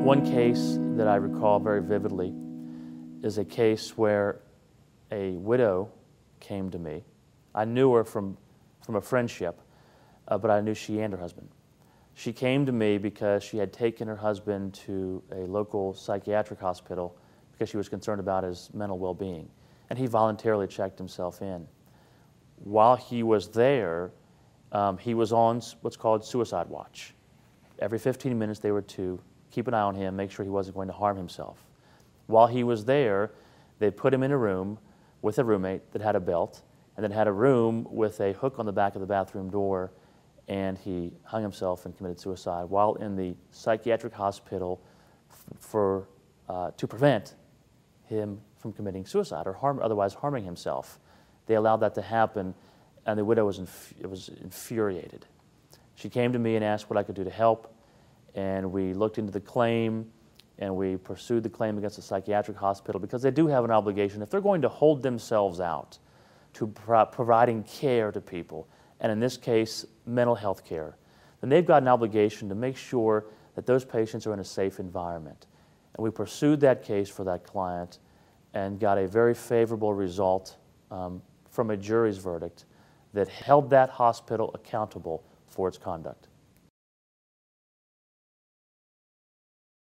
One case that I recall very vividly is a case where a widow came to me. I knew her from a friendship, but I knew she and her husband. She came to me because she had taken her husband to a local psychiatric hospital because she was concerned about his mental well-being, and he voluntarily checked himself in. While he was there, he was on what's called suicide watch. Every 15 minutes they were to keep an eye on him, make sure he wasn't going to harm himself. While he was there, they put him in a room with a roommate that had a belt, and then had a room with a hook on the back of the bathroom door, and he hung himself and committed suicide while in the psychiatric hospital to prevent him from committing suicide or otherwise harming himself. They allowed that to happen, and the widow was infuriated. She came to me and asked what I could do to help, and we looked into the claim, and we pursued the claim against the psychiatric hospital because they do have an obligation, if they're going to hold themselves out to providing care to people, and in this case, mental health care, then they've got an obligation to make sure that those patients are in a safe environment. And we pursued that case for that client and got a very favorable result from a jury's verdict that held that hospital accountable for its conduct.